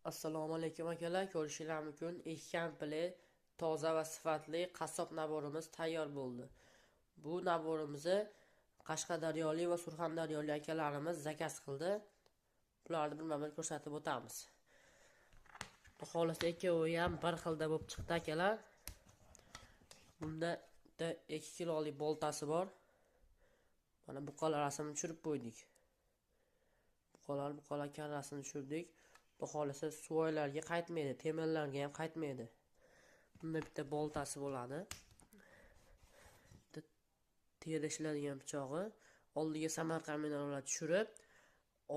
Assalomu alaykum akalar, ko'rishinglar mumkin. Eshkam toza va sifatli qassob naborimiz tayyor bo'ldi. Bu naborimizni Qashqadaryolik va Surxondaryolik akalarimiz zakaz qildi. Bularni birma-bir ko'rsatib o'tamiz. Xolos ikkovi ham bir xilda bo'lib chiqdi akalar. Bunda 2 kilolik boltasi bor. Mana buqalar rasmini tushirib qo'ydik. Buqalar karrasini tushirdik. Xohlasa suvoylarga qaytmaydi, temirlarga ham qaytmaydi. Bunda bitta boltasi bo'ladi. Terida ishlaydigan pichog'i. Oldiga Samarqand minerallar tushirib,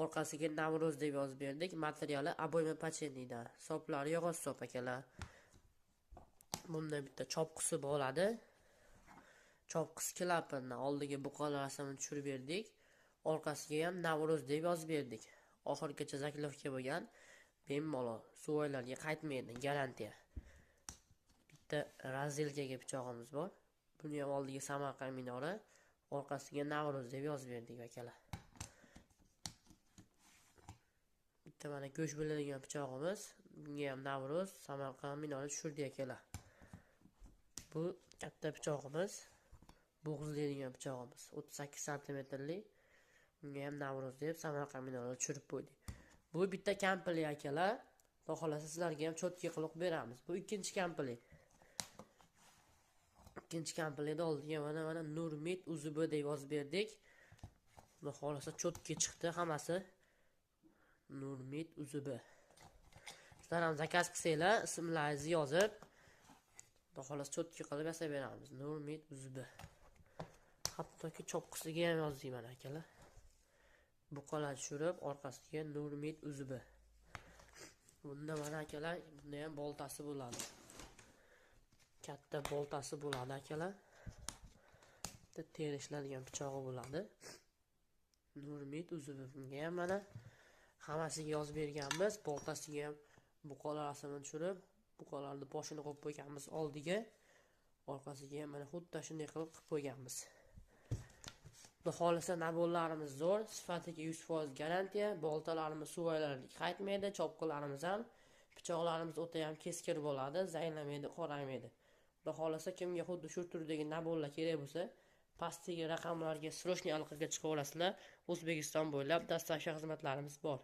orqasiga Navro'z deb yozib berdik. Materiali aboyma pachennidan. Soplari yog'och sop akalar. Bunda bitta chopqisi bo'ladi. Chopqisi klapani oldiga buqalar rasmini tushirib berdik. Orqasiga ham Navro'z deb yozib berdik. Oxirgacha zaklovka bo'lgan. Bemalol suvoylarga qaytmaydi, garantiya. Bitta razilkaga pichog'imiz bor. Buni ham oldiga Samarqand minora, orqasiga Navro'z deb yozib berdik akalar. Bitta mana go'sht bo'ladigan pichog'imiz, bunga ham Navro'z, Samarqand minora tushirdik akalar. Bu katta pichog'imiz, bo'g'izlaydigan pichog'imiz, 38 sm-lik. Bunga ham Navro'z deb Samarqand minora tushirib qo'ydik. Bu bitta kampli akalar. Xudo xolasa sizlarga ham cho'tki qilib beramiz. Bu ikkinchi kampli. Ikkinchi kamplikda oldiga mana Nurmit UZB deb yozib berdik. Xudo xolasa cho'tki chiqdi hammasi. Nurmit UZB. Sizlar ham zakaz qilsanglar, ismlaringizni yozib, xudo xolasa cho'tki qilib yasab beramiz. Nurmit UZB. Hattoki chopqisiga ham yozdik mana akalar. Buqalar tushirib, orqasiga Nurmit UZB. Bunda mana akalar, bunda ham boltasi bo'ladi. Katta boltasi bo'ladi akalar. Bitta teri ishlanadigan pichog'i bo'ladi. Nurmit UZB. Bunga ham mana hammasiga yozib berganmiz. Boltasiga ham buqalar rasmini tushirib, buqalarni boshini qo'yib qo'yganmiz oldiga. Orqasiga ham mana xuddi shunday qilib qo'yganmiz. Xudo xolasa naborlarimiz zo'r, sifatiga 100% garantiya, boltalarimiz suvoylarga qaytmaydi, chopqilarimiz ham, pichoqlarimiz o'ta ham keskir bo'ladi, zanglamaydi, qoramaydi. Xudo xolasa kimga xuddi shu turdagi naborlar kerak bo'lsa, pastdagi raqamlarga srochniy aloqaga chiqaverasizlar. O'zbekiston bo'ylab dastlabki xizmatlarimiz bor.